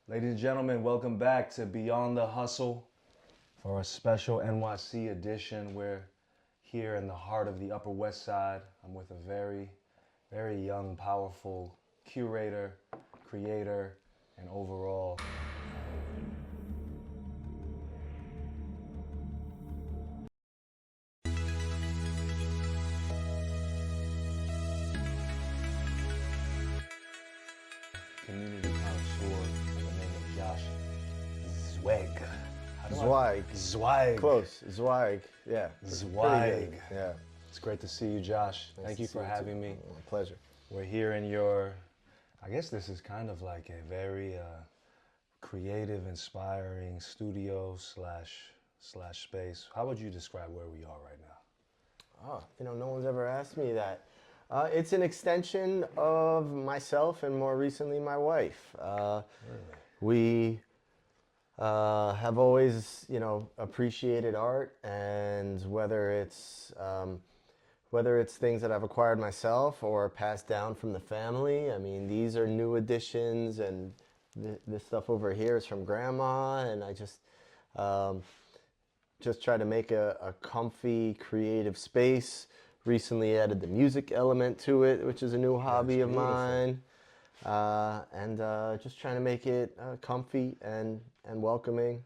Ladies and gentlemen, welcome back to Beyond the Hustle for a special NYC edition. We're here in the heart of the Upper West Side. I'm with a very young, powerful curator, creator, and overall community connoisseur by the name of Josh Zweig. Zweig. Zweig. Close. Zweig. Yeah. Zweig. Yeah. It's great to see you, Josh. Nice Thank to you see for having me. My pleasure. We're here in your, I guess this is kind of like a very creative, inspiring studio slash space. How would you describe where we are right now? Oh, no one's ever asked me that. It's an extension of myself and more recently my wife. Really? We have always, appreciated art, and whether it's things that I've acquired myself or passed down from the family. I mean, these are new additions, and this stuff over here is from Grandma, and I just try to make a comfy, creative space. Recently added the music element to it, which is a new hobby of mine. And just trying to make it comfy and welcoming.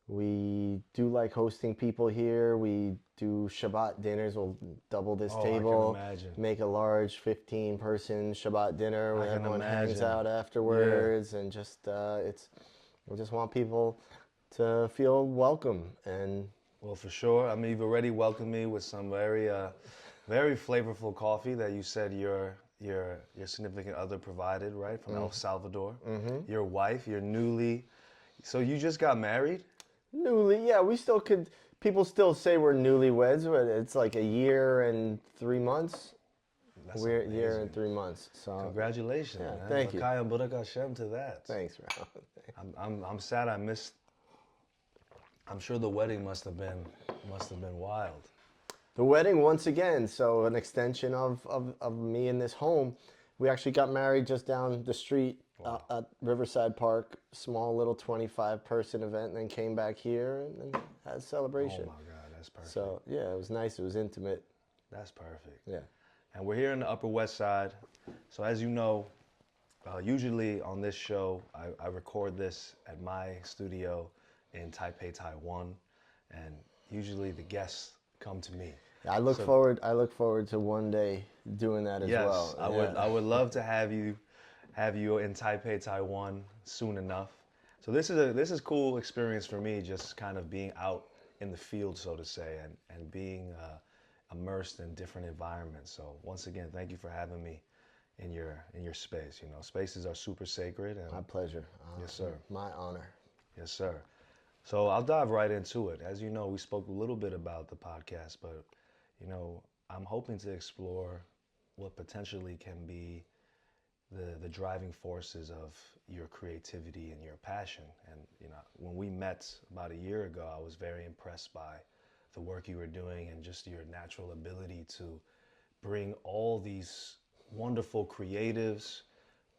We do like hosting people here. We do Shabbat dinners. We'll double this table, I can imagine. make a large 15-person Shabbat dinner where everyone hangs imagine. out afterwards, and just we just want people to feel welcome. And Well, for sure. I mean, you've already welcomed me with some very flavorful coffee that you said your significant other provided, right, from El Salvador. Mm-hmm. Your wife, your newly. So you just got married? Newly, yeah. We still could. People still say we're newlyweds, but it's like a year and 3 months. We're a year and 3 months. So congratulations, yeah, man. Thank you. Lakayam Barak Hashem to that. Thanks, Ralph. I'm sad I missed. I'm sure the wedding must have been wild. The wedding, once again, so an extension of me in this home. We actually got married just down the street at Riverside Park, small little 25-person event, and then came back here and then had a celebration. Oh my God, that's perfect. So yeah, it was nice. It was intimate. That's perfect. Yeah. And we're here in the Upper West Side. So as you know, usually on this show, I record this at my studio in Taipei, Taiwan, and usually the guests come to me. I look forward to one day doing that as well. Yes, I would love to have you in Taipei, Taiwan soon enough. So this is cool experience for me, just kind of being out in the field, so to say, and being immersed in different environments. So once again, thank you for having me in your space. You know, spaces are super sacred. And my pleasure. Yes, sir. My honor. Yes, sir. So I'll dive right into it. As you know, we spoke a little bit about the podcast, but I'm hoping to explore what potentially can be the driving forces of your creativity and your passion. And when we met about a year ago, I was very impressed by the work you were doing and just your natural ability to bring all these wonderful creatives,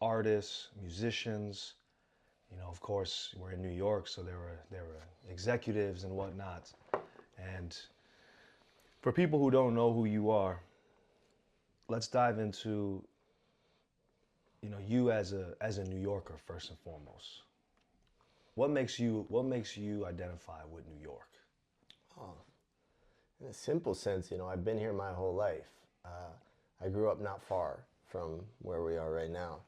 artists, musicians. Of course, we're in New York, so there were executives and whatnot. And for people who don't know who you are, let's dive into you as a New Yorker first and foremost. What makes you identify with New York? Oh, in a simple sense, I've been here my whole life. I grew up not far from where we are right now.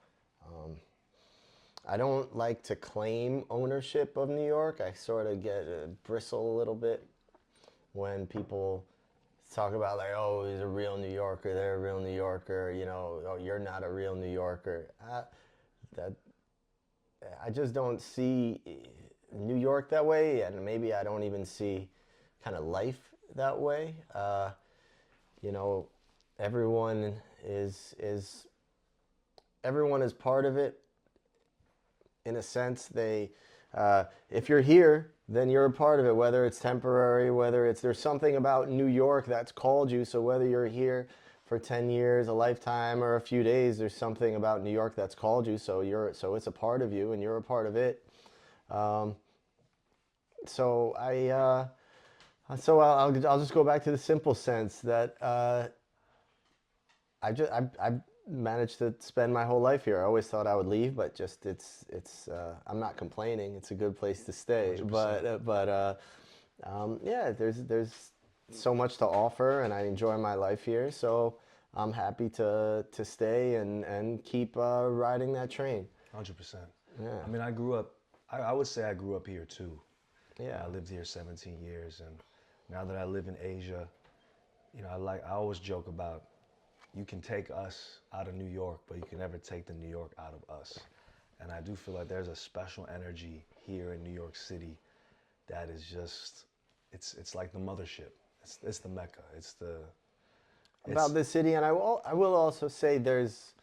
I don't like to claim ownership of New York. I sort of bristle a little bit when people talk about like, oh, he's a real New Yorker, they're a real New Yorker, oh, you're not a real New Yorker. I just don't see New York that way, and maybe I don't even see kind of life that way. Everyone is part of it. In a sense, if you're here, then you're a part of it, whether it's temporary, there's something about New York that's called you. So whether you're here for 10 years, a lifetime, or a few days, there's something about New York that's called you, so it's a part of you and you're a part of it. Um, so I'll just go back to the simple sense that I've managed to spend my whole life here. I always thought I would leave, but just it's I'm not complaining. It's a good place to stay. 100%. Yeah, there's so much to offer, and I enjoy my life here. So I'm happy to stay and keep riding that train. 100%. Yeah, I mean, I grew up, I would say I grew up here too. yeah. I lived here 17 years, and now that I live in Asia, I always joke about you can take us out of New York, but you can never take the New York out of us. And I do feel like there's a special energy here in New York City that is just, it's like the mothership. It's the Mecca. About this city, and I will also say there's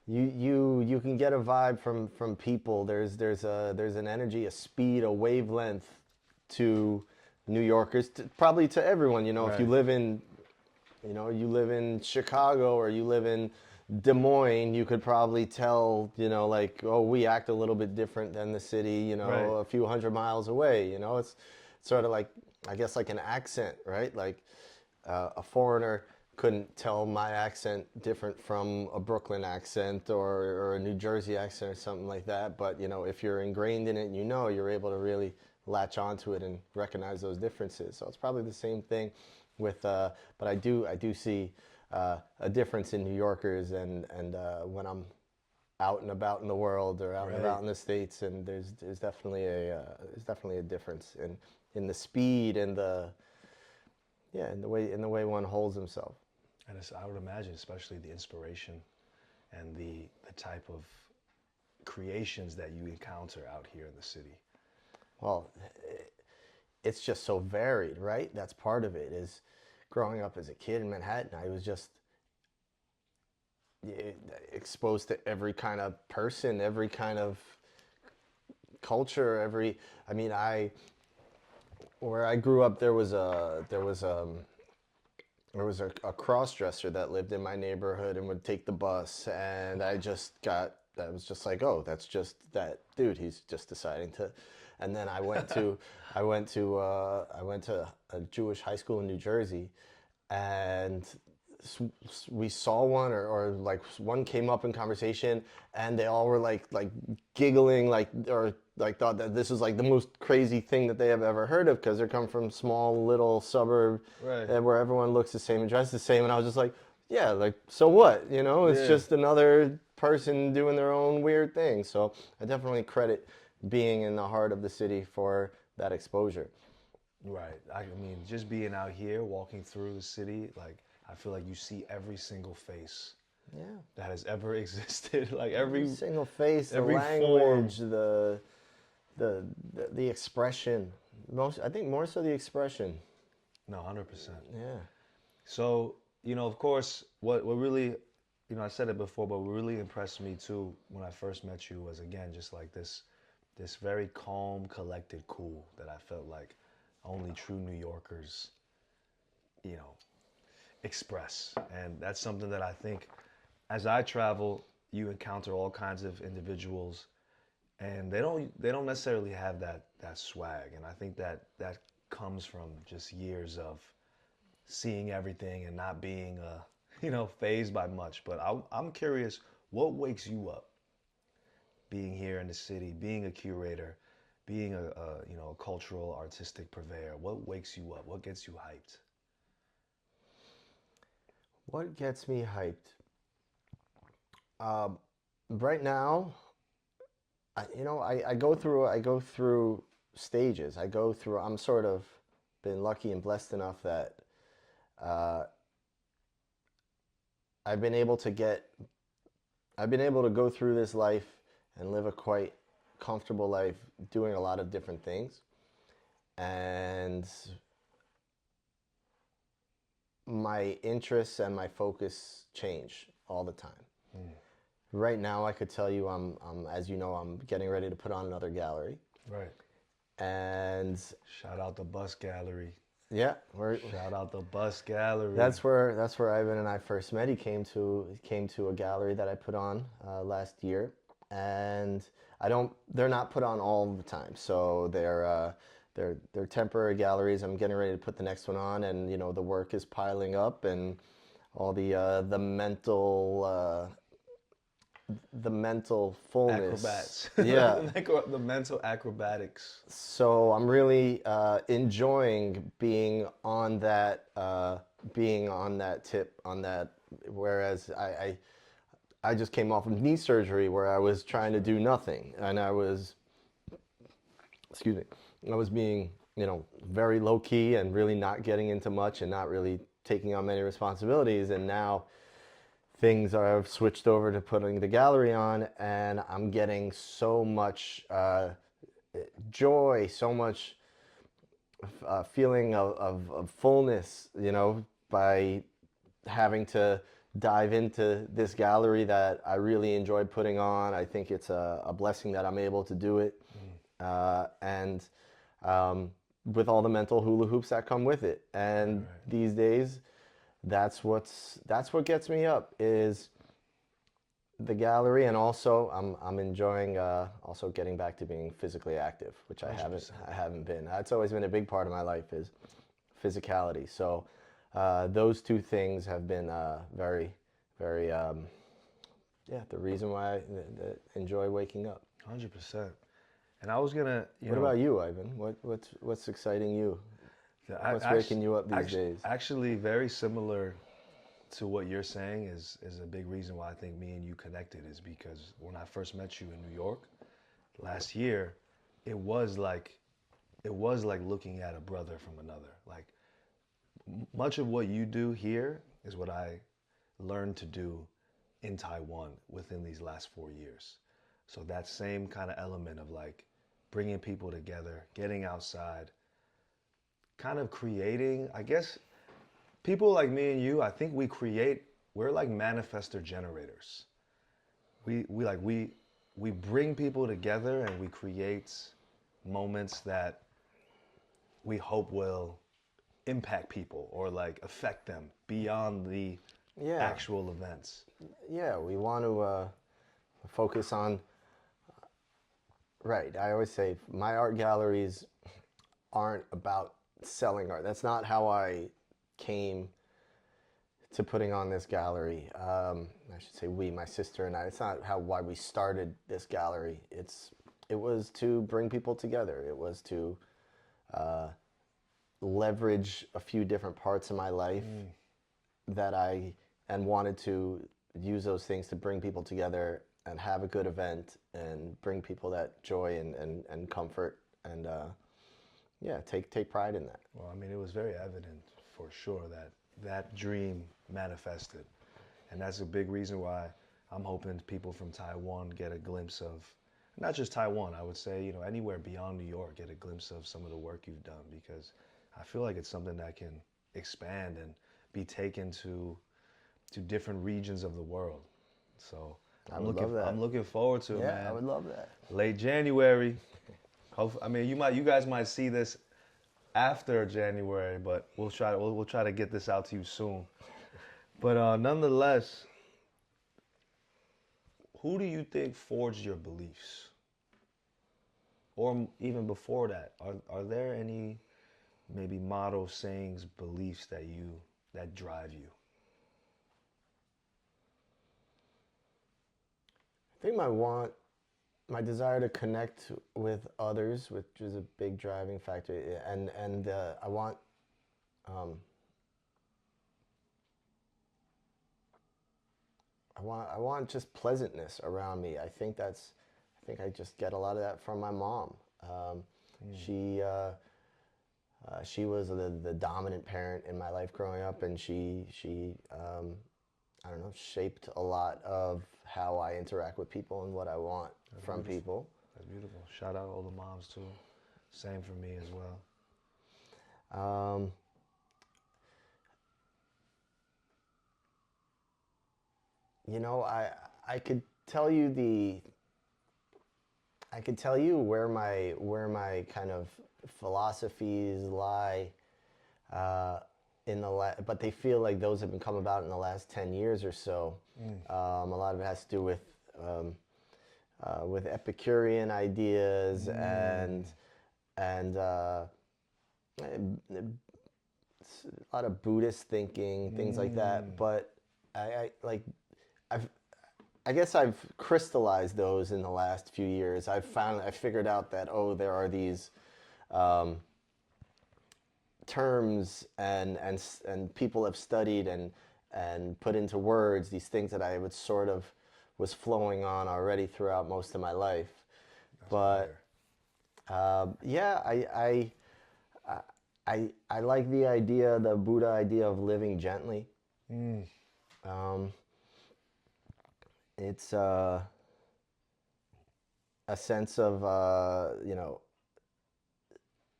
you can get a vibe from people. There's an energy, a speed, a wavelength to New Yorkers, probably to everyone. You know, if you Right. live in, you live in Chicago or you live in Des Moines, you could probably tell, like, oh, we act a little bit different than the city, Right. a few hundred miles away. It's sort of like, I guess, like an accent, right? Like a foreigner couldn't tell my accent different from a Brooklyn accent or a New Jersey accent or something like that. But, if you're ingrained in it and you're able to really latch onto it and recognize those differences. So it's probably the same thing with, but I do see a difference in New Yorkers and when I'm out and about in the world or out and about Right. in the States, and there's definitely a difference in the speed and in the way one holds himself. And I would imagine, especially the inspiration and the type of creations that you encounter out here in the city. Well, it's just so varied, right? That's part of it. Is growing up as a kid in Manhattan, I was just exposed to every kind of person, every kind of culture, I mean, where I grew up, there was a cross-dresser that lived in my neighborhood and would take the bus, and I was just like, oh, that's just that dude. He's just deciding to. And then I went to a Jewish high school in New Jersey, and we saw one, or like one came up in conversation, and they all were like giggling, or thought that this was like the most crazy thing that they have ever heard of, because they come from small little suburb, Right. where everyone looks the same and dresses the same. And I was just like, yeah, like, so what? It's Yeah. just another person doing their own weird thing. So I definitely credit being in the heart of the city for that exposure. Right. I mean, just being out here, walking through the city, like, I feel like you see every single face Yeah. that has ever existed. Like Every single face, the every form. language, the expression. I think more so the expression. No, 100%. Yeah. So, of course, what really, I said it before, but what really impressed me too when I first met you was, again, just like this very calm, collected cool that I felt like only true New Yorkers, you know, express. And that's something that I think as I travel, you encounter all kinds of individuals, and they don't necessarily have that swag. And I think that comes from just years of seeing everything and not being phased by much. But I'm curious, what wakes you up being here in the city, being a curator, being a cultural artistic purveyor? What wakes you up? What gets you hyped? What gets me hyped? Um, right now, I go through stages. I'm sort of been lucky and blessed enough that uh, I've been able to get, I've been able to go through this life and live a quite comfortable life doing a lot of different things. And my interests and my focus change all the time. Right now, I could tell you, as you know, I'm getting ready to put on another gallery. Right. And Shout out the Bus Gallery. Yeah, we're Shout out the Bus Gallery. that's where Ivan and I first met. He came to a gallery that I put on last year, and they're not put on all the time, so they're temporary galleries. I'm getting ready to put the next one on, and the work is piling up, and all the mental fullness. Acrobats. Yeah. The mental acrobatics. So I'm really enjoying being on that tip, on that. Whereas I just came off of knee surgery where I was trying to do nothing, and excuse me, I was being very low key and really not getting into much and not really taking on many responsibilities, and now I've switched over to putting the gallery on, and I'm getting so much joy, so much feeling of fullness, by having to dive into this gallery that I really enjoyed putting on. I think it's a blessing that I'm able to do it, and with all the mental hula hoops that come with it. And these days, that's what gets me up, is the gallery, and also I'm enjoying also getting back to being physically active, which I 100%. haven't been. That's always been a big part of my life, is physicality. So those two things have been very, very the reason why I enjoy waking up. 100%. And I was gonna, What about you, Ivan? What's exciting you? What's waking you up these days? Actually, very similar to what you're saying is a big reason why I think me and you connected, is because when I first met you in New York last year, it was like looking at a brother from another. Like, much of what you do here is what I learned to do in Taiwan within these last 4 years. So that same kind of element of like bringing people together, getting outside, kind of creating, I guess, people like me and you, I think we're like manifestor generators. We bring people together and we create moments that we hope will impact people or like affect them beyond the actual events. Yeah, we want to focus on. Right, I always say my art galleries aren't about selling art. That's not how I came to putting on this gallery. I should say we, my sister and I. It's not why we started this gallery. It was to bring people together. It was to leverage a few different parts of my life and wanted to use those things to bring people together and have a good event and bring people that joy and comfort, and take pride in that. Well, I mean, it was very evident for sure that that dream manifested. And that's a big reason why I'm hoping people from Taiwan get a glimpse of, not just Taiwan, I would say, anywhere beyond New York, get a glimpse of some of the work you've done, because I feel like it's something that can expand and be taken to different regions of the world. So I'm looking forward to it, man. Yeah, I would love that. Late January. I mean, you guys might see this after January, but we'll try to get this out to you soon. But nonetheless, who do you think forged your beliefs? Or even before that, are there any maybe motto, sayings, beliefs that drive you? I think my desire to connect with others, which is a big driving factor, and I want I want just pleasantness around me. I think I just get a lot of that from my mom. She was the dominant parent in my life growing up, and she I don't know, shaped a lot of how I interact with people and what I want from people. That's beautiful. Shout out all the moms too. Same for me as well. I could tell you where my kind of philosophies lie. but they feel like those have been come about in the last 10 years or so. A lot of it has to do with Epicurean ideas and a lot of Buddhist thinking, things like that. But I like I've I guess I've crystallized those in the last few years. I figured out that there are these terms and people have studied and put into words these things that I would sort of was flowing on already throughout most of my life. But yeah, I like the Buddha idea of living gently. It's a sense of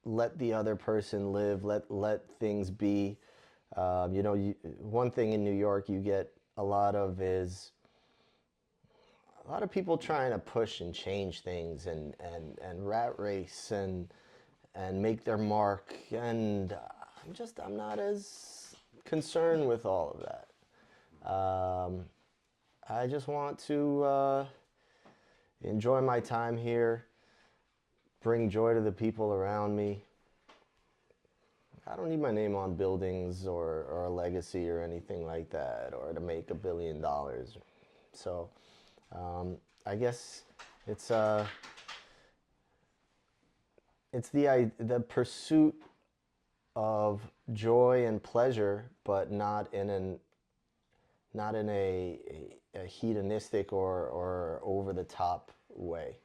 let the other person live, let things be. One thing in New York you get a lot of is a lot of people trying to push and change things and rat race and make their mark, and I'm not as concerned with all of that. I just want to enjoy my time here, bring joy to the people around me. I don't need my name on buildings or a legacy or anything like that, or to make $1 billion. So I guess it's the pursuit of joy and pleasure, but not in a hedonistic or over the top way,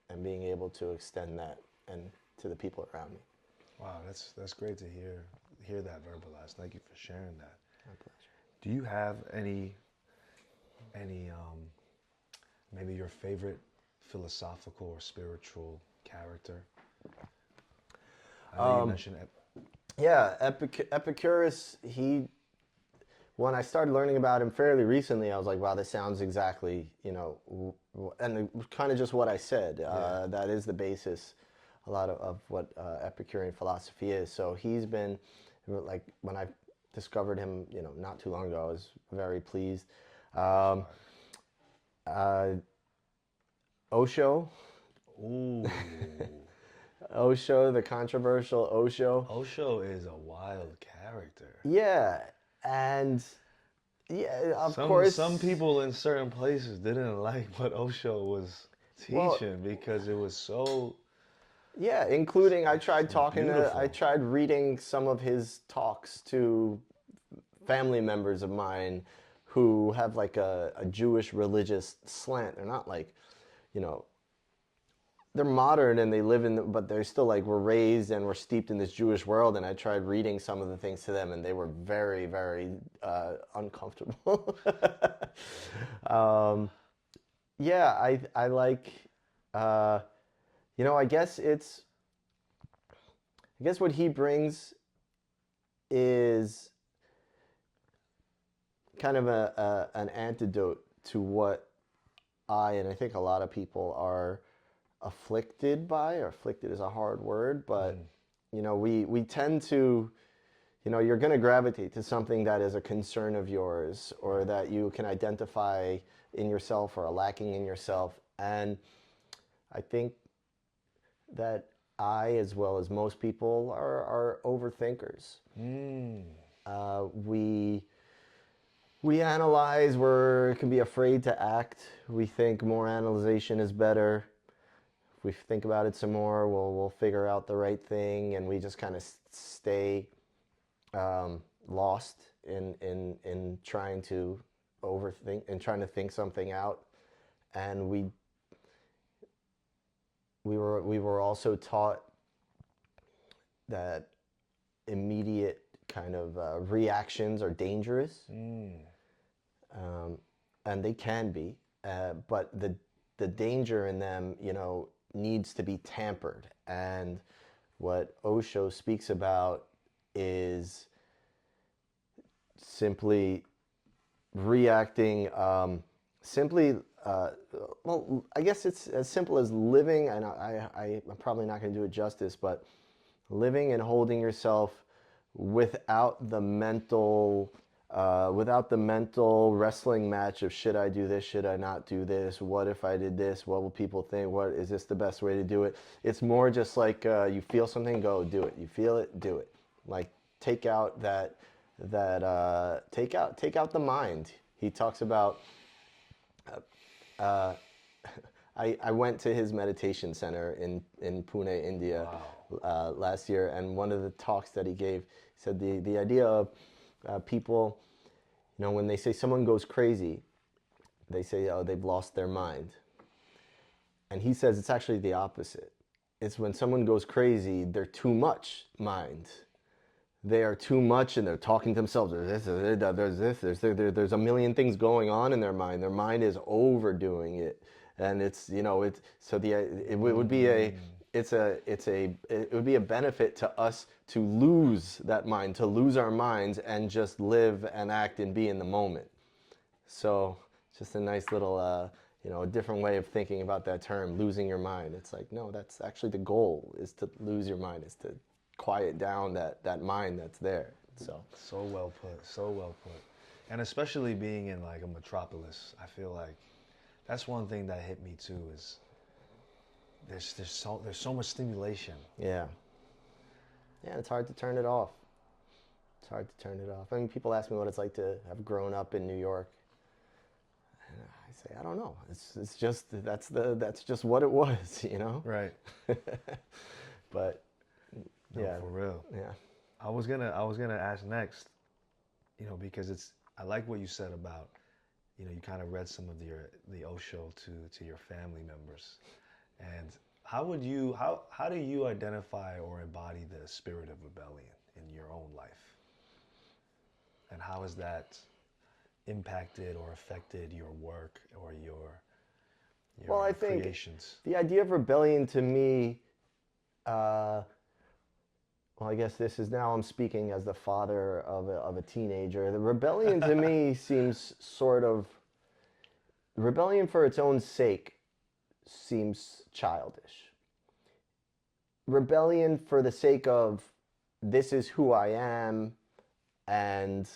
and being able to extend that and to the people around me. Wow, that's great to hear that verbalized. Thank you for sharing that. My pleasure. Do you have any maybe your favorite philosophical or spiritual character? I know you mentioned Yeah, Epicurus, when I started learning about him fairly recently, I was like, wow, this sounds exactly, and kind of just what I said. That is the basis, a lot of what Epicurean philosophy is. So he's been, like, when I discovered him, not too long ago, I was very pleased. Osho. Ooh. Osho, the controversial Osho. Osho is a wild character. Yeah, and of course, some people in certain places didn't like what Osho was teaching because it was so. Yeah, including I tried beautiful. reading some of his talks to family members of mine who have like a Jewish religious slant. They're not like, they're modern and they live but they're still like, were raised and were steeped in this Jewish world. And I tried reading some of the things to them, and they were very, very uncomfortable. Yeah, I like, I guess what he brings is kind of an antidote to what and I think a lot of people are afflicted by. Or afflicted is a hard word, but we tend to, you're going to gravitate to something that is a concern of yours, or that you can identify in yourself or are lacking in yourself. And I think that as well as most people, are overthinkers. We analyze, we can be afraid to act. We think more analyzation is better. If we think about it some more, we'll figure out the right thing, and we just kind of stay lost in trying to overthink and trying to think something out. And we were also taught that immediate kind of reactions are dangerous, and they can be, but the danger in them, needs to be tempered. And what Osho speaks about is simply reacting, well, I guess it's as simple as living, and I'm probably not going to do it justice, but living and holding yourself without the mental wrestling match of should I do this, should I not do this, what if I did this, what will people think, what is this the best way to do it. It's more just like you feel something, go do it. You feel it, do it. Like take out take out the mind. He talks about uh, I went to his meditation center in Pune, India, last year, and one of the talks that he gave said the idea of people, when they say someone goes crazy, they say, oh, they've lost their mind. And he says it's actually the opposite. It's when someone goes crazy, they're too much mind. They are too much and they're talking to themselves. There's a million things going on in their mind. Their mind is overdoing it. And it's, it would be it would be a benefit to us to lose that mind, to lose our minds and just live and act and be in the moment. So just a nice little, a different way of thinking about that term, losing your mind. It's like, no, that's actually the goal, is to lose your mind, is to quiet down that mind that's there. So well put, so well put. And especially being in like a metropolis, I feel like that's one thing that hit me too, is there's so much stimulation. Yeah. Yeah, it's hard to turn it off. It's hard to turn it off. I mean, people ask me what it's like to have grown up in New York. And I say, I don't know. It's just that's just what it was, Right. But No, yeah, for real. yeah. I was gonna ask next, because I like what you said about, you kind of read some of the Osho to your family members, and how do you identify or embody the spirit of rebellion in your own life, and how has that impacted or affected your work or Well, I your think creations? the idea of rebellion to me, well, I guess this is now I'm speaking as the father of a teenager. The rebellion to me seems rebellion for its own sake seems childish. Rebellion for the sake of this is who I am and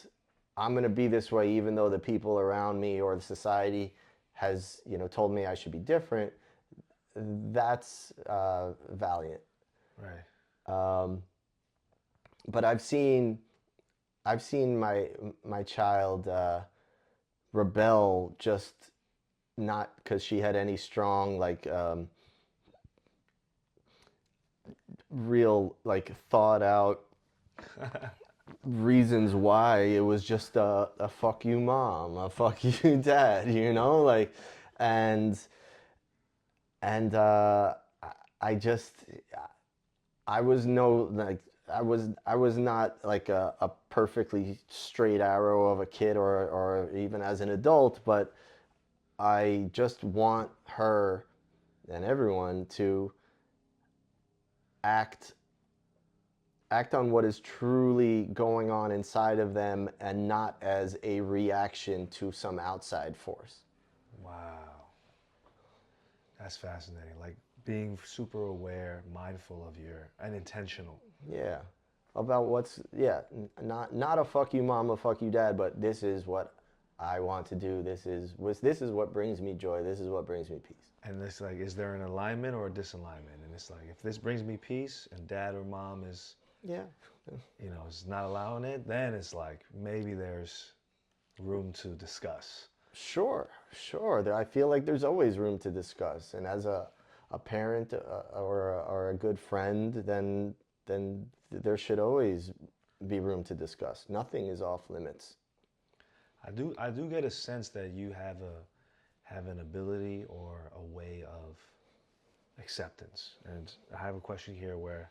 I'm going to be this way even though the people around me or the society has, told me I should be different, that's valiant. Right. But I've seen my child rebel, just not because she had any strong real thought out reasons why. It was just a fuck you mom, a fuck you dad, and and I just I was no like I was not like a perfectly straight arrow of a kid or even as an adult, but I just want her and everyone to act on what is truly going on inside of them and not as a reaction to some outside force. Wow. That's fascinating. Like being super aware, mindful of and intentional. Yeah. About not a fuck you mom, a fuck you dad, but this is what I want to do. This is what brings me joy. This is what brings me peace. And it's like, is there an alignment or a disalignment? And it's like, if this brings me peace and dad or mom is, Yeah. is not allowing it, then it's like, maybe there's room to discuss. Sure. I feel like there's always room to discuss. And as a parent or a good friend, then there should always be room to discuss. Nothing is off limits. I do get a sense that you have an ability or a way of acceptance. And I have a question here where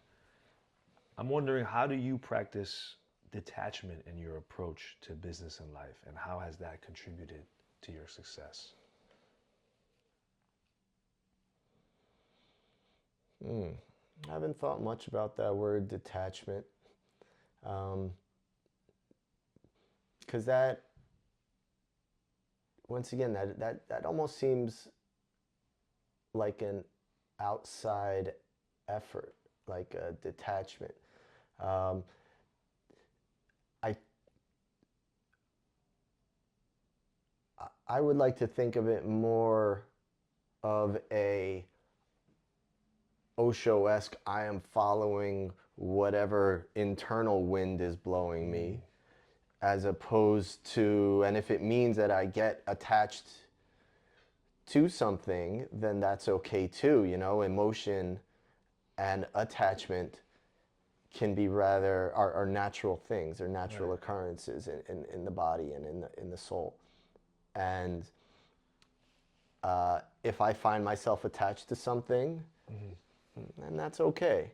I'm wondering, how do you practice detachment in your approach to business and life, and how has that contributed to your success? I haven't thought much about that word detachment, because that, once again, that almost seems like an outside effort, like a detachment. I would like to think of it more of a Osho-esque, I am following whatever internal wind is blowing me, as opposed to, and if it means that I get attached to something, then that's okay too. You know, emotion and attachment can be rather are natural things, are natural Right. occurrences in the body and in the soul. And if I find myself attached to something, then that's okay.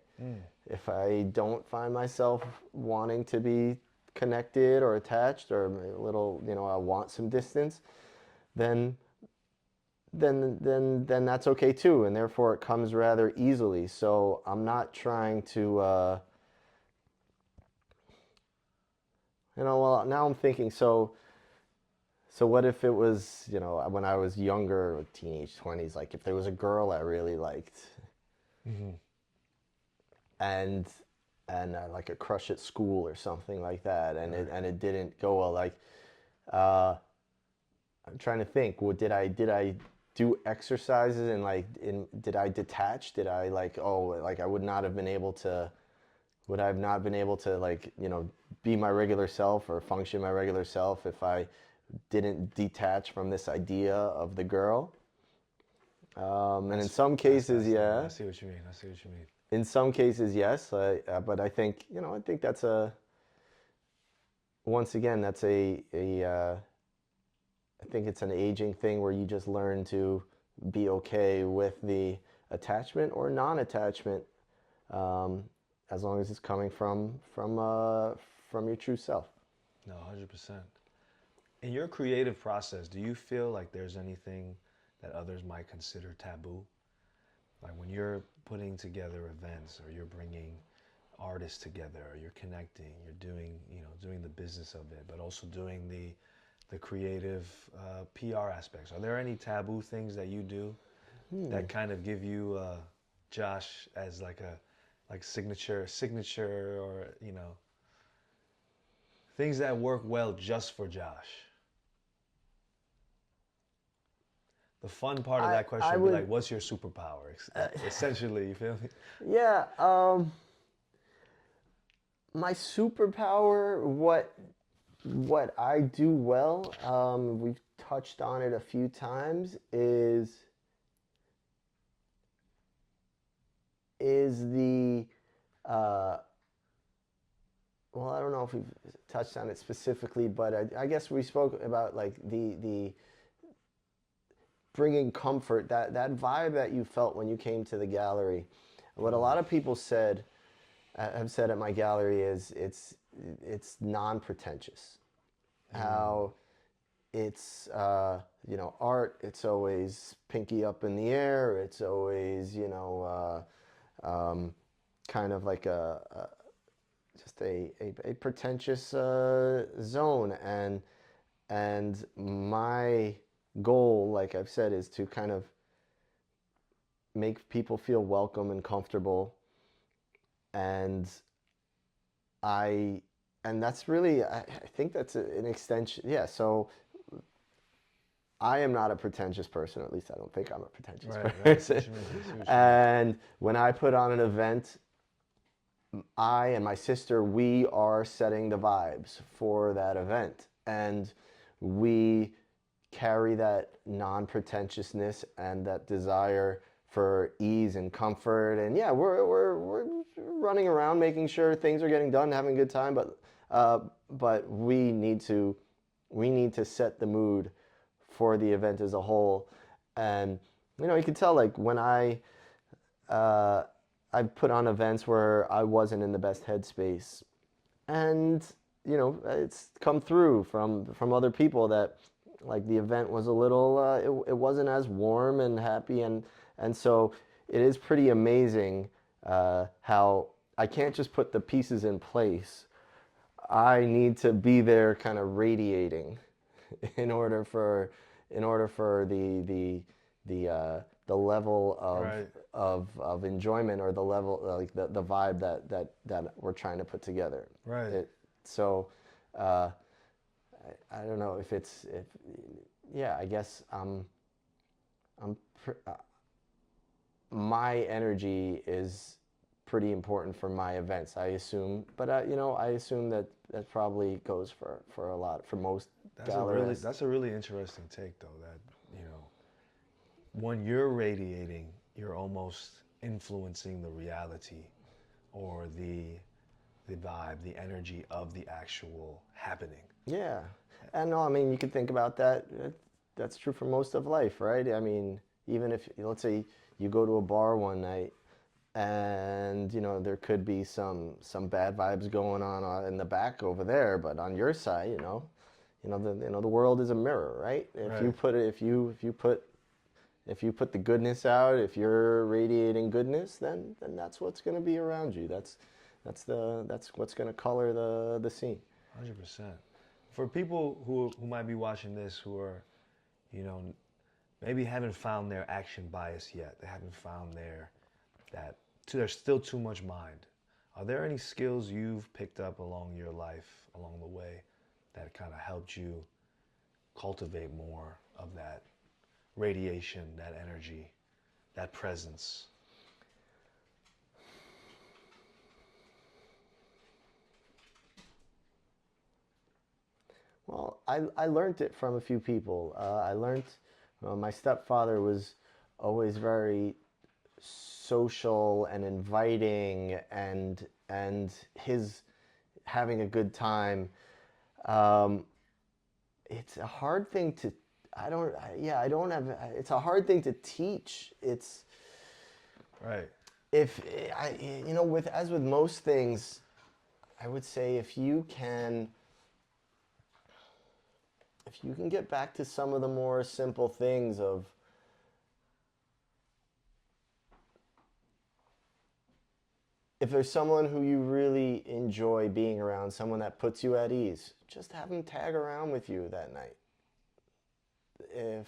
If I don't find myself wanting to be connected or attached, or a little, you know, I want some distance, then then that's okay too, and therefore it comes rather easily. So I'm not trying to, you know. Well, now I'm thinking. So what if it was, you know, when I was younger, teenage 20s, like if there was a girl I really liked, and like a crush at school or something like that, and it didn't go well. Like, I'm trying to think. What did I do exercises, and like did I detach? Did I like, oh, like I would not have been able to, would I have not been able to, like, you know, be my regular self or function my regular self if I didn't detach from this idea of the girl? And in some cases, I yeah. see what you mean. I see what you mean. In some cases, yes. But I think, you know, I think that's once again, that's I think it's an aging thing where you just learn to be okay with the attachment or non-attachment, um, as long as it's coming from your true self. No, 100%. In your creative process, do you feel like there's anything that others might consider taboo? Like when you're putting together events, or you're bringing artists together, or you're connecting, you're doing, you know, doing the business of it, but also doing the creative PR aspects. Are there any taboo things that you do that kind of give you Josh as like a signature, or, you know, things that work well just for Josh? The fun part of that I question would be would, like, what's your superpower? Essentially, you feel me? yeah. My superpower, what I do well, we've touched on it a few times, is the uh, well, I don't know if we've touched on it specifically, but I guess we spoke about like the bringing comfort, that vibe that you felt when you came to the gallery. What a lot of people have said at my gallery is it's non-pretentious. How it's, you know, art, it's always pinky up in the air, it's always, you know, kind of like just a pretentious zone. And my goal, like I've said, is to kind of make people feel welcome and comfortable. And I and that's really, I think that's an extension. Yeah, so I am not a pretentious person, or at least I don't think I'm a pretentious Right. I see person. what you mean. I see what you mean. And when I put on an event, I and my sister, we are setting the vibes for that event. And we carry that non-pretentiousness and that desire for ease and comfort. And yeah, we're running around making sure things are getting done, having a good time, but we need to set the mood for the event as a whole. And you know, you can tell, like when I've put on events where I wasn't in the best headspace, and you know, it's come through from other people that like the event was a little, it wasn't as warm and happy, and so it is pretty amazing how I can't just put the pieces in place. I need to be there, kind of radiating, in order for the level Right. of enjoyment, or the level, like the vibe that we're trying to put together. Right. So I don't know if yeah, I guess I'm my energy is pretty important for my events, I assume. But I assume that that probably goes for a lot for most gallerists. That's a really interesting take though, that, when you're radiating, you're almost influencing the reality or the vibe, the energy of the actual happening. Yeah, and no, I mean you could think about that. That's true for most of life, right? I mean, even if let's say you go to a bar one night and there could be some bad vibes going on in the back over there, but on your side, the world is a mirror, right? If you Right. put it, if you put the goodness out, if you're radiating goodness, then that's what's going to be around you. That's what's going to color the scene. 100%. For people who might be watching this who are, you know, maybe haven't found their action bias yet. They haven't found there's still too much mind. Are there any skills you've picked up along your life, along the way, that kind of helped you cultivate more of that radiation, that energy, that presence? Well, I learned it from a few people. I learned my stepfather was always very social and inviting, and his having a good time. Um, it's a hard thing to I don't yeah I don't have it's a hard thing to teach. It's Right. if I with as with most things, I would say if you can get back to some of the more simple things of if there's someone who you really enjoy being around, someone that puts you at ease, just have them tag around with you that night. If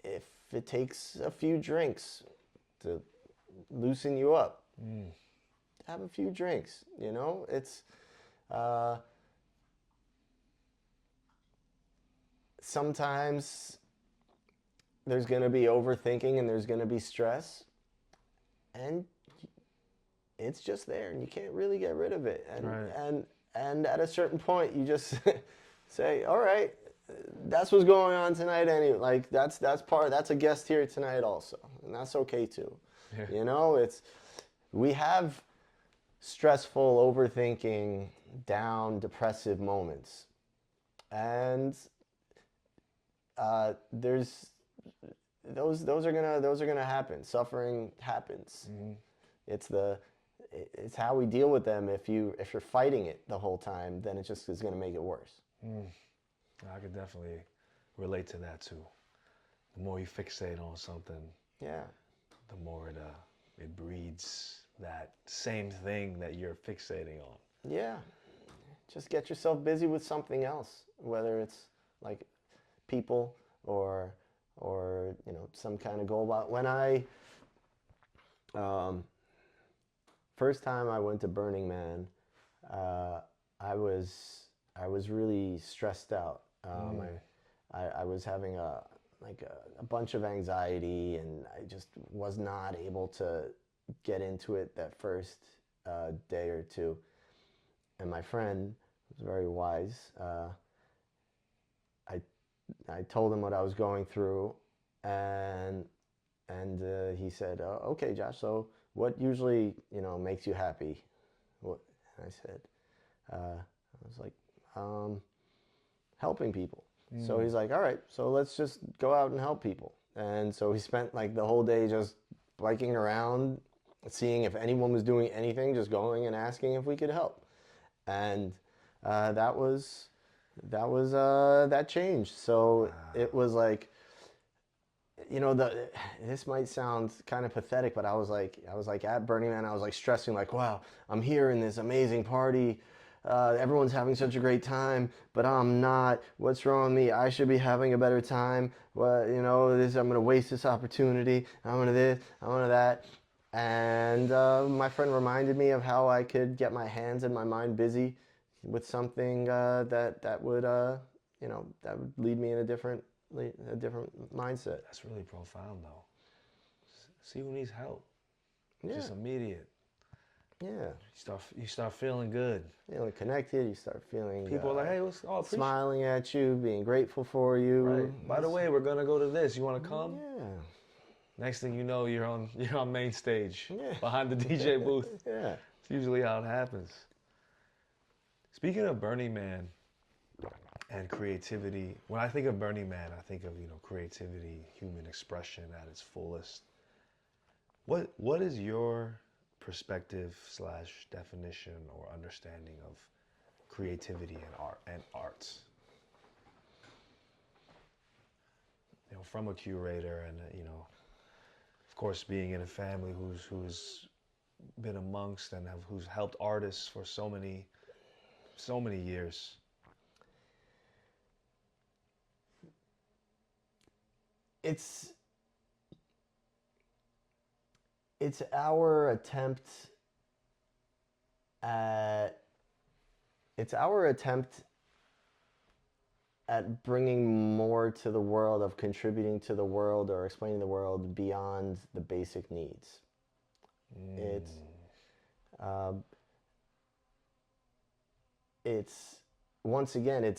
if it takes a few drinks to loosen you up, have a few drinks. It's uh, sometimes there's going to be overthinking and there's going to be stress, and it's just there, and you can't really get rid of it. And Right. and at a certain point, you just say, "All right, that's what's going on tonight." Anyway, like that's a guest here tonight also, and that's okay too. Yeah. It's we have stressful, overthinking, down, depressive moments, and there's those are gonna happen. Suffering happens. It's the it's how we deal with them. If you're fighting it the whole time, then it just is gonna make it worse. I could definitely relate to that too. The more you fixate on something, Yeah, the more it breeds that same thing that you're fixating on. yeah. Just get yourself busy with something else, whether it's like people or some kind of goal. When I first time I went to Burning Man, uh, I was really stressed out. I was having a bunch of anxiety, and I just was not able to get into it that first day or two. And my friend was very wise. I I told him what I was going through, and he said, "Okay, Josh. So what usually makes you happy?" What I said, I was like, helping people. So he's like, "All right, so let's just go out and help people." And so he spent like the whole day just biking around, seeing if anyone was doing anything, just going and asking if we could help. And that was that changed. So it was like, this might sound kind of pathetic, but I was like at Burning Man, I was like stressing, like, wow, I'm here in this amazing party. Everyone's having such a great time, but I'm not. What's wrong with me? I should be having a better time. Well, I'm gonna waste this opportunity. I'm gonna this. I'm gonna that. And my friend reminded me of how I could get my hands and my mind busy with something that would that would lead me in a different mindset. That's really profound, though. See who needs help. Yeah. Just immediate. Yeah. You start feeling good. Feeling connected. You start feeling People are like, hey, smiling at you, being grateful for you. Right. By the way, we're gonna go to this. You want to come? Yeah. Next thing you know, you're on main stage, Yeah. behind the DJ booth. Yeah. It's usually how it happens. Speaking of Burning Man and creativity, when I think of Burning Man, I think of creativity, human expression at its fullest. What is your perspective / definition or understanding of creativity and arts? From a curator and of course, being in a family who's been amongst and who's helped artists for so many years. It's our attempt at bringing more to the world, of contributing to the world or explaining the world beyond the basic needs. It's once again,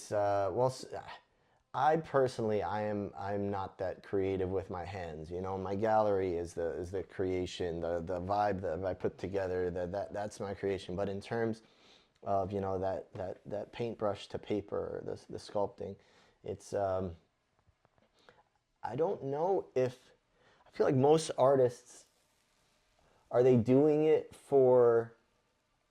I personally, I'm not that creative with my hands. My gallery is the creation, the vibe that I put together. That's my creation. But in terms of that paintbrush to paper, the sculpting, it's I don't know if I feel like most artists, are they doing it for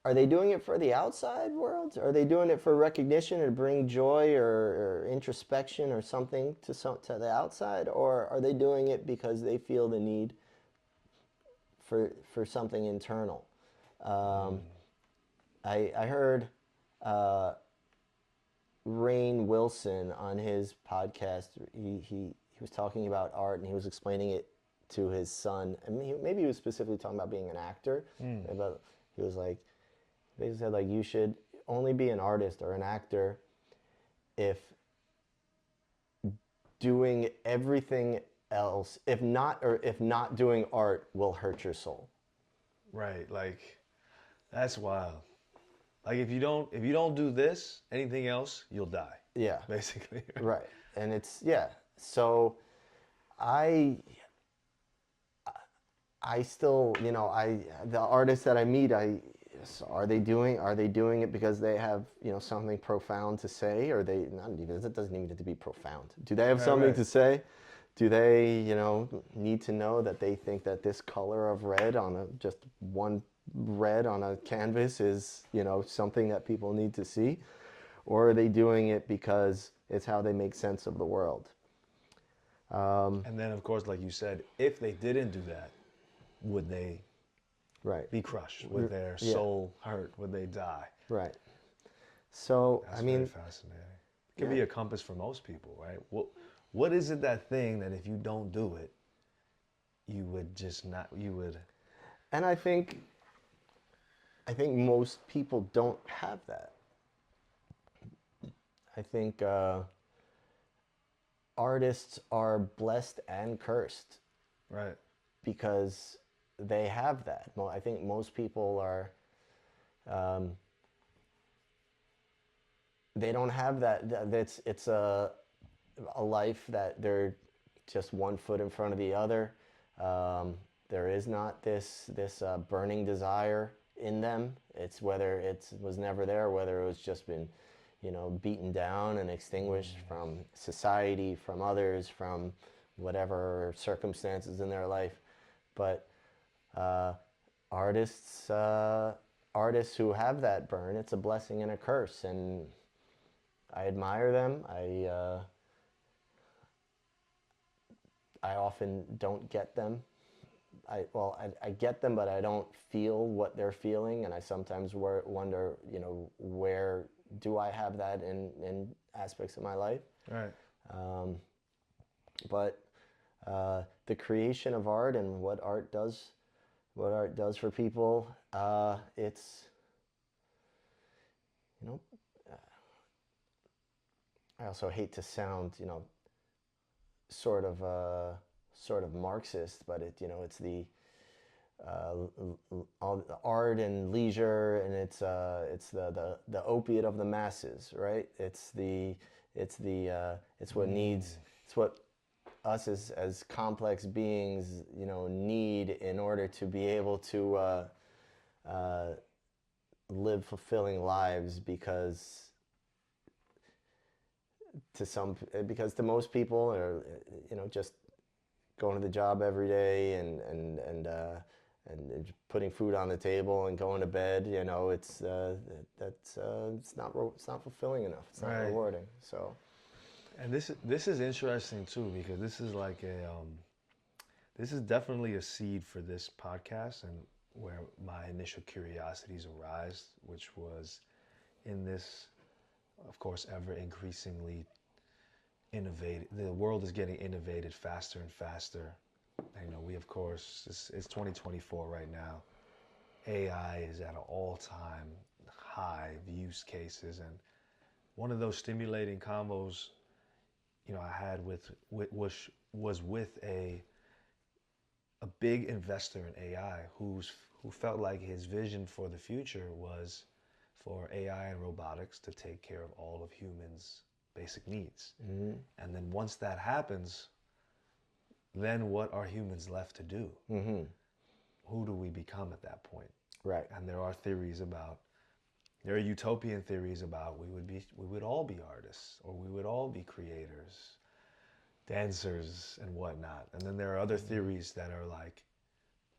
the outside world? Are they doing it for recognition or to bring joy or introspection or something to the outside? Or are they doing it because they feel the need for something internal? I heard Rainn Wilson on his podcast. He was talking about art, and he was explaining it to his son. I mean, maybe he was specifically talking about being an actor. But he was like, they said, like, you should only be an artist or an actor if doing everything else, if not doing art will hurt your soul. Right, like that's wild. Like if you don't do this, anything else, you'll die. Yeah. Basically. Right. And it's so I still, the artists that I meet, are they doing it because they have, something profound to say? Or they not even, it doesn't even need to be profound. Do they have something to say? Do they, need to know that they think that this color of red on just one red on a canvas is, something that people need to see? Or are they doing it because it's how they make sense of the world? And then, of course, like you said, if they didn't do that, would they be crushed? Would their soul hurt? Would they die? Right. So, That's very fascinating. It could be a compass for most people, right? What is it, that thing that if you don't do it, you would just not, you would... And I think most people don't have that. I think artists are blessed and cursed. Right. Because they have that. I think most people are, they don't have that. It's a life that they're just one foot in front of the other. There is not this burning desire in them. It's whether it was never there, whether it was just been, beaten down and extinguished from society, from others, from whatever circumstances in their life. But artists who have that burn, it's a blessing and a curse, and I admire them. I often don't get them. I get them, but I don't feel what they're feeling, and I sometimes wonder, where do I have that in aspects of my life? Right. But the creation of art and what art does for people, it's I also hate to sound, sort of sort of Marxist, but it's uh, all the art and leisure, and it's the opiate of the masses, right? It's what needs, it's what us as complex beings, need in order to be able to uh, live fulfilling lives, because to most people, or just going to the job every day and putting food on the table and going to bed, it's not fulfilling enough. It's not Right. rewarding. So And this is interesting too, because this is like this is definitely a seed for this podcast, and where my initial curiosities arise, which was in this, of course, ever increasingly innovative. The world is getting innovated faster and faster. We of course, it's 2024 right now. AI is at an all-time high of use cases, and one of those stimulating combos, I had was with a big investor in AI who felt like his vision for the future was for AI and robotics to take care of all of humans' basic needs. mm-hmm. And then once that happens, then what are humans left to do? Mm-hmm. Who do we become at that point? Right. And there are utopian theories about we would all be artists, or we would all be creators, dancers and whatnot. And then there are other theories that are like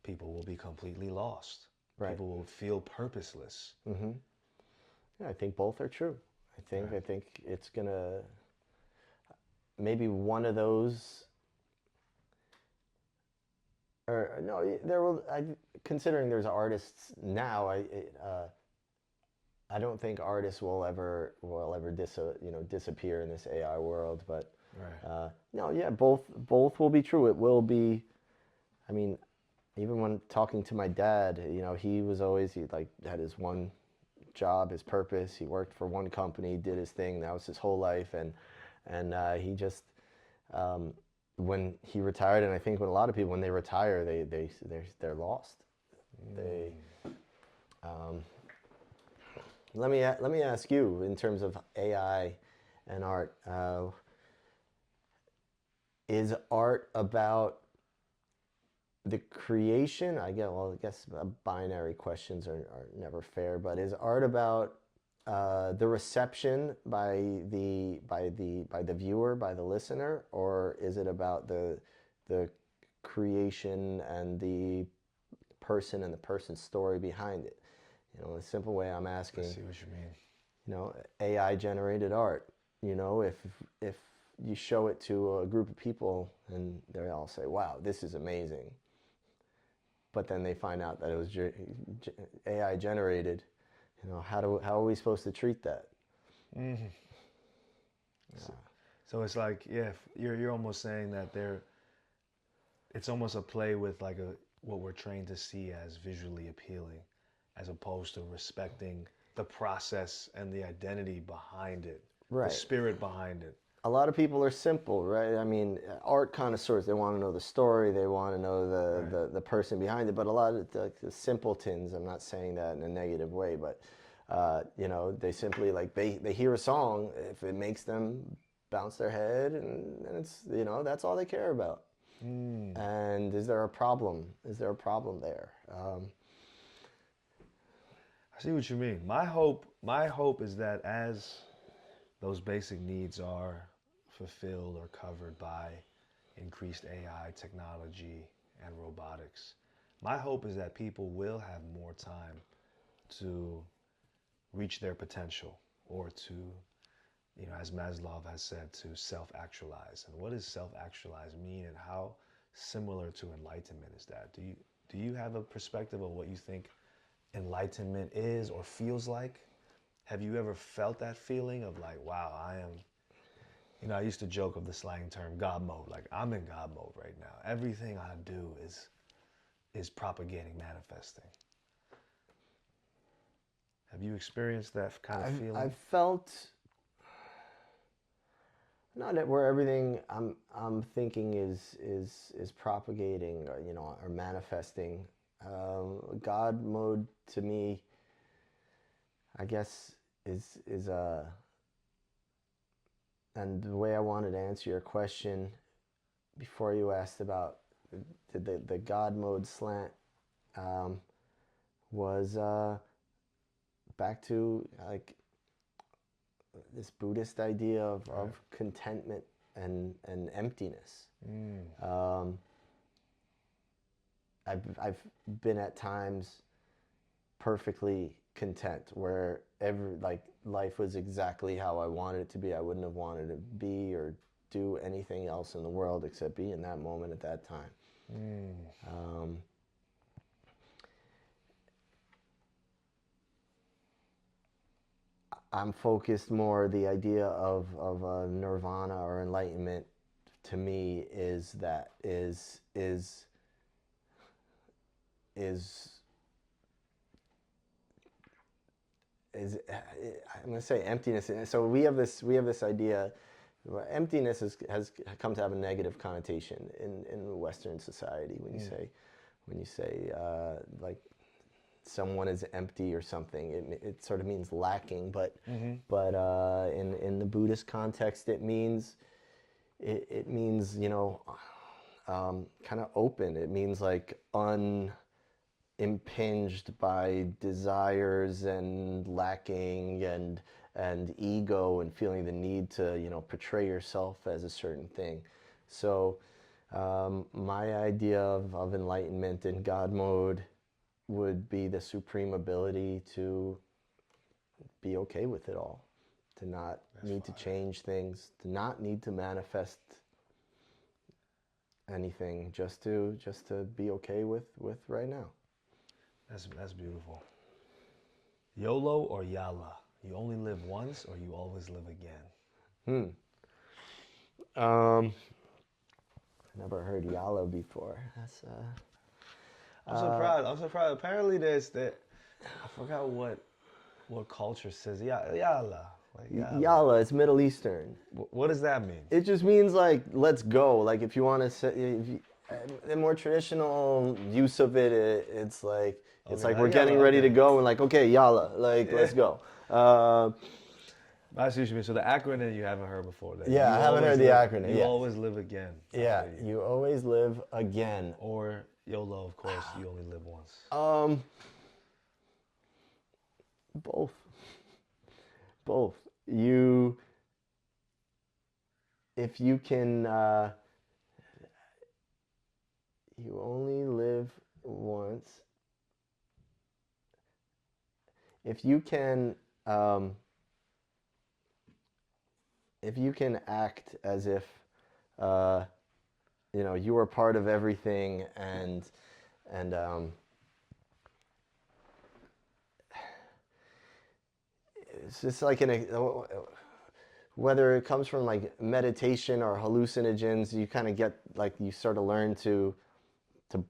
people will be completely lost. Right. People will feel purposeless. Mm-hmm. Yeah, I think both are true. Right. I think it's gonna, maybe one of those, or no, there will. Considering there's artists now, I don't think artists will ever disappear in this AI world. But Right. no, yeah, both will be true. It will be. I mean, even when talking to my dad, he was always, he like had his one job, his purpose. He worked for one company, did his thing. That was his whole life, and he just, when he retired, and I think when a lot of people, when they retire, they're lost. They um, let me ask you, in terms of AI and art, is art about the creation? I guess binary questions are never fair, but is art about the reception by the viewer, by the listener, or is it about the creation and the person and the person's story behind it? In a simple way, I'm I asking, see what you mean. AI generated art. If you show it to a group of people and they all say, "Wow, this is amazing," but then they find out that it was AI generated, how are we supposed to treat that? Mm-hmm. So it's like, yeah, you're almost saying that it's almost a play with like what we're trained to see as visually appealing, as opposed to respecting the process and the identity behind it, the Right. spirit behind it. A lot of people are simple, right? I mean, art connoisseurs, they want to know the story, they want to know Right. the person behind it. But a lot of the simpletons, I'm not saying that in a negative way, but they simply, like, they hear a song, if it makes them bounce their head, and it's, that's all they care about. Mm. And is there a problem? Is there a problem there? I see what you mean. My hope is that as those basic needs are fulfilled or covered by increased AI technology and robotics, my hope is that people will have more time to reach their potential, or to, as Maslow has said, to self-actualize. And what does self-actualize mean, and how similar to enlightenment is that? Do you have a perspective of what you think enlightenment is or feels like? Have you ever felt that feeling of like, wow, I used to joke of the slang term God mode. Like, I'm in God mode right now. Everything I do is propagating, manifesting. Have you experienced that kind of feeling? I've felt, not that where everything I'm thinking is propagating, or or manifesting. God mode to me, I guess, is and the way I wanted to answer your question before you asked about the God mode slant, um, was back to like this Buddhist idea of contentment and emptiness. Um, I've been at times perfectly content where every like life was exactly how I wanted it to be. I wouldn't have wanted to be or do anything else in the world except be in that moment at that time. I'm focused more, the idea of nirvana or enlightenment to me is I'm going to say emptiness. And so we have this idea. Emptiness has come to have a negative connotation in Western society when you say like someone is empty or something. It sort of means lacking, but in the Buddhist context, it means kind of open. It means like unimpinged by desires and lacking and ego and feeling the need to portray yourself as a certain thing. So my idea of enlightenment in God mode would be the supreme ability to be okay with it all, to not need to change things, to not need to manifest anything, just to be okay with right now. That's beautiful. YOLO or YALA? You only live once, or you always live again? Never heard Yala before. That's I'm surprised. I'm surprised. Apparently, there's that. I forgot what culture says YALA. Like YALA. Yala. It's Middle Eastern. What does that mean? It just means like let's go. Like if you want to say, the more traditional use of it, it's like we're getting ready to go and like okay, Yala, like let's go. I see what you mean. So the acronym you haven't heard before. That Yeah, I haven't heard the acronym. You always live again. Yeah, you always live again. Or YOLO, of course, you only live once. Both. If you can, you only live once. If you can act as if you are part of everything, and it's just like whether it comes from like meditation or hallucinogens, you kind of get like you sort of learn to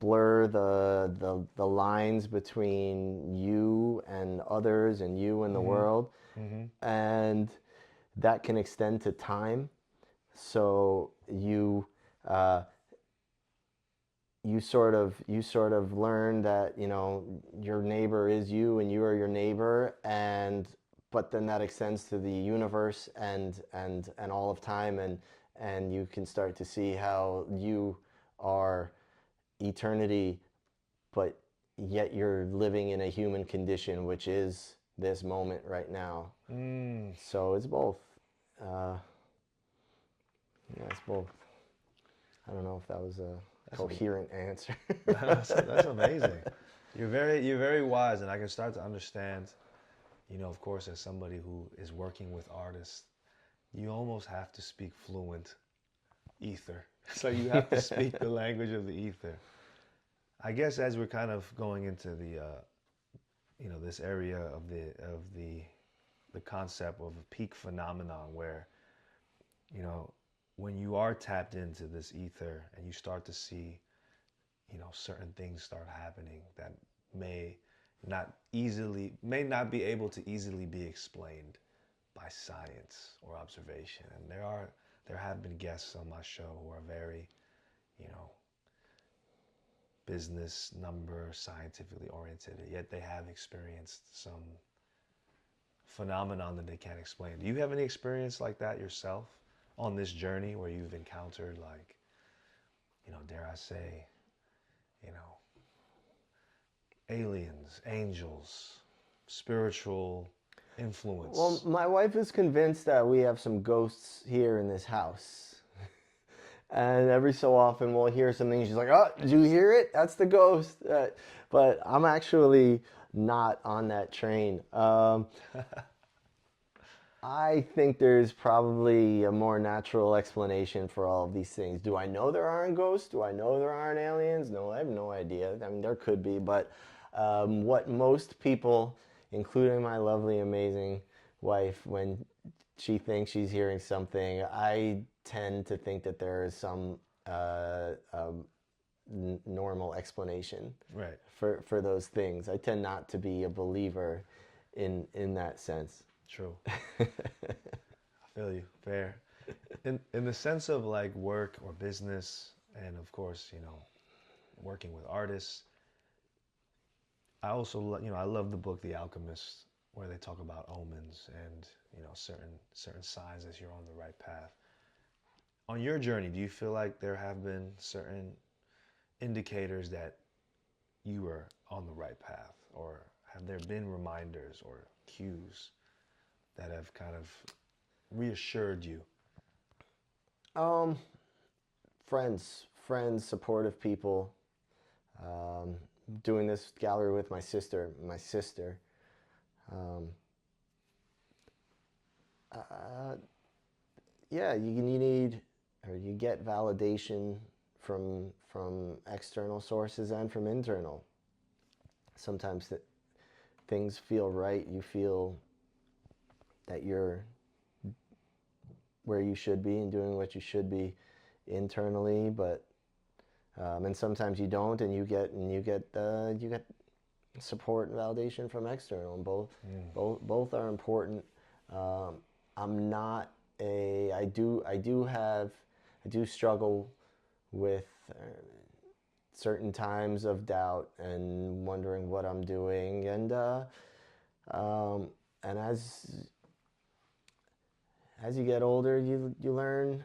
blur the lines between you and others and you and the world, and that can extend to time. So you sort of learn that your neighbor is you and you are your neighbor, but then that extends to the universe and all of time, and you can start to see how you are eternity, but yet you're living in a human condition, which is this moment right now. So it's both. Yeah, it's both. I don't know if that was a coherent answer. That's amazing. You're very wise, and I can start to understand. Of course, as somebody who is working with artists, you almost have to speak fluent ether. So you have to speak the language of the ether. I guess as we're kind of going into the, this area of the concept of a peak phenomenon where, when you are tapped into this ether and you start to see, certain things start happening that may not be able to easily be explained by science or observation. And there are there have been guests on my show who are very, you know, business, number, scientifically oriented, yet they have experienced some phenomenon that they can't explain. Do you have any experience like that yourself on this journey where you've encountered, like, you know, dare I say, you know, aliens, angels, spiritual influence? Well, my wife is convinced that we have some ghosts here in this house. And every so often we'll hear something. She's like, "Oh, did you hear it? That's the ghost." But I'm actually not on that train. I think there's probably a more natural explanation for all of these things. Do I know there aren't ghosts? Do I know there aren't aliens? No, I have no idea. I mean, there could be, but what most people, including my lovely, amazing wife, when she thinks she's hearing something, I tend to think that there is some normal explanation Right. for those things. I tend not to be a believer in that sense. True. I feel you. Fair. In the sense of like work or business, and of course, you know, working with artists, I also, you know, I love the book The Alchemist, where they talk about omens and, you know, certain signs that you're on the right path. On your journey, do you feel like there have been certain indicators that you were on the right path, or have there been reminders or cues that have kind of reassured you? Friends, supportive people. Um, Doing this gallery with my sister. Um, uh, yeah, you need, or you get validation from external sources and from internal. Sometimes that things feel right. You feel that you're where you should be and doing what you should be internally, but and sometimes you don't, and you get support and validation from external, and both are important. Um, I'm not a I do struggle with certain times of doubt and wondering what I'm doing, and as you get older, you learn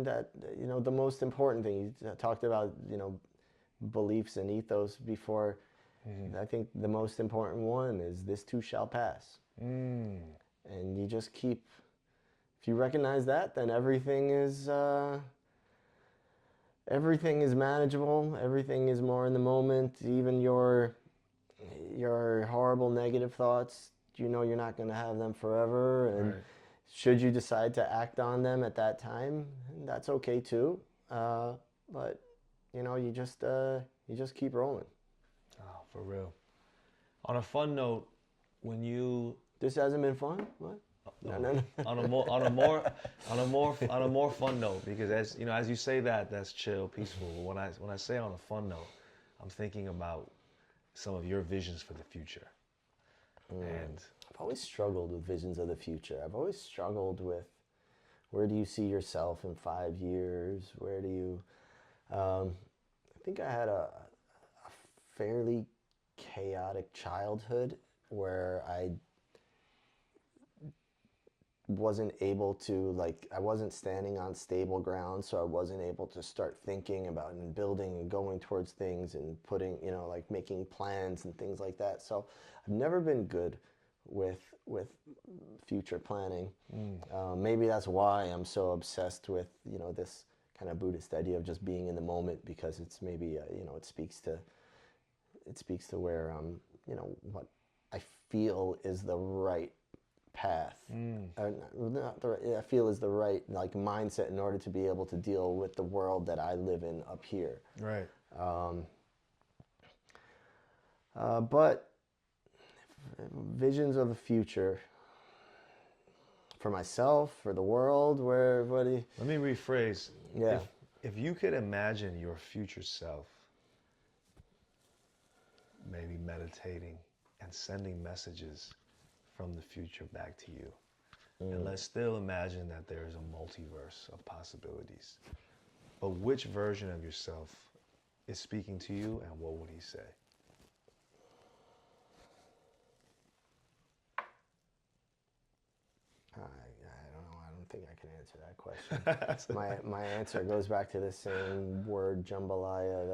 that, you know, the most important thing, you talked about, you know, beliefs and ethos before. I think the most important one is this too shall pass. And you just keep, if you recognize that, then everything is manageable. Everything is more in the moment. Even your horrible negative thoughts, you know, you're not going to have them forever, and Right. should you decide to act on them at that time, that's okay too. But you know, you just keep rolling. Oh, for real. On a fun note, when you This hasn't been fun. What? No. on a more fun note, because as you know, as you say that, that's chill, peaceful. But when I say on a fun note, I'm thinking about some of your visions for the future. And I've always struggled with visions of the future. I've always struggled with, where do you see yourself in 5 years? Where do you? I think I had a fairly chaotic childhood where I wasn't able to, like, I wasn't standing on stable ground, so I wasn't able to start thinking about and building and going towards things and putting, you know, like making plans and things like that. So I've never been good with future planning. Maybe that's why I'm so obsessed with, you know, this kind of Buddhist idea of just being in the moment, because it's maybe you know, it speaks to where you know, what I feel is the right path. I feel is the right, like, mindset in order to be able to deal with the world that I live in up here. right. But visions of the future for myself, for the world, where, what do you? Let me rephrase. Yeah. If you could imagine your future self maybe meditating and sending messages from the future back to you, And let's still imagine that there is a multiverse of possibilities. But which version of yourself is speaking to you, and what would he say? I don't know. I don't think I can answer that question. my answer goes back to the same word jambalaya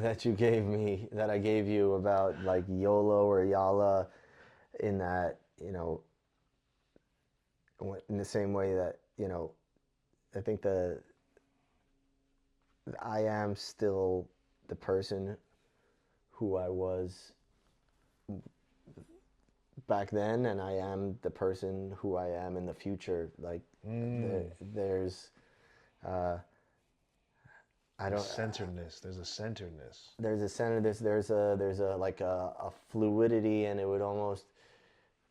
that you gave me, that I gave you about like YOLO or YALA, in that, you know, in the same way that, you know, I think I am still the person who I was back then, and I am the person who I am in the future. Like there's I don't Centeredness. There's a centeredness. there's a centeredness. There's a like a fluidity, and it would almost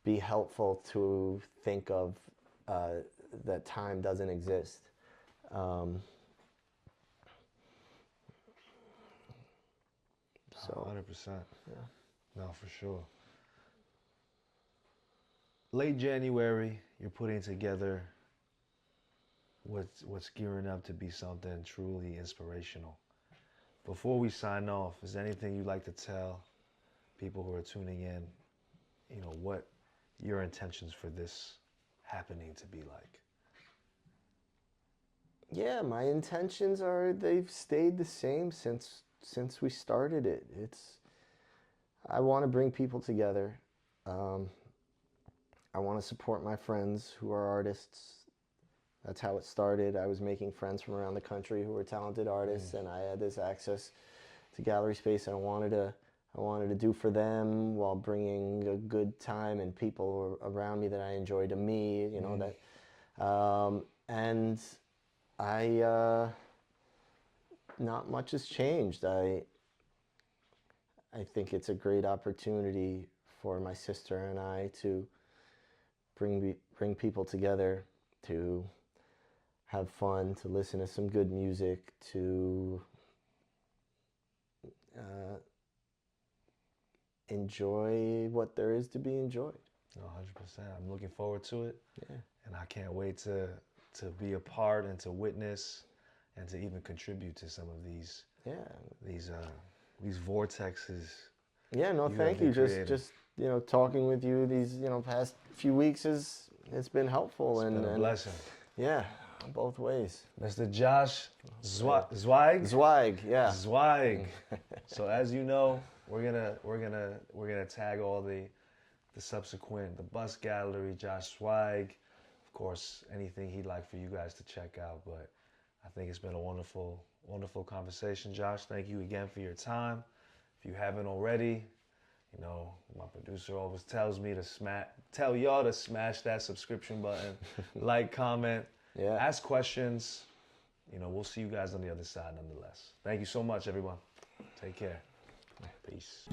be helpful to think of that time doesn't exist. So 100%. yeah. No, for sure. Late January, you're putting together what's gearing up to be something truly inspirational. Before we sign off, is there anything you'd like to tell people who are tuning in, you know, what your intentions for this happening to be like? Yeah, my intentions they've stayed the same since we started it. I want to bring people together. I want to support my friends who are artists. That's how it started. I was making friends from around the country who were talented artists, and I had this access to gallery space I wanted to do for them, while bringing a good time and people around me that I enjoy to me, you know, that, and not much has changed. I think it's a great opportunity for my sister and I to bring people together, to have fun, to listen to some good music, to enjoy what there is to be enjoyed. 100%. I'm looking forward to it. Yeah. And I can't wait to be a part and to witness and to even contribute to some of these vortexes. Yeah, no, thank you. Just you know, talking with you these, you know, past few weeks it's been helpful. It's been a blessing. Yeah, both ways. Mr. Josh Zweig? Zweig, yeah. Zweig. So as you know, we're gonna tag all the subsequent, the bus gallery, Josh Zweig. Of course, anything he'd like for you guys to check out. But I think it's been a wonderful, wonderful conversation, Josh. Thank you again for your time. If you haven't already, you know, my producer always tells me to tell y'all to smash that subscription button, like, comment, ask questions. You know, we'll see you guys on the other side nonetheless. Thank you so much, everyone. Take care. Peace.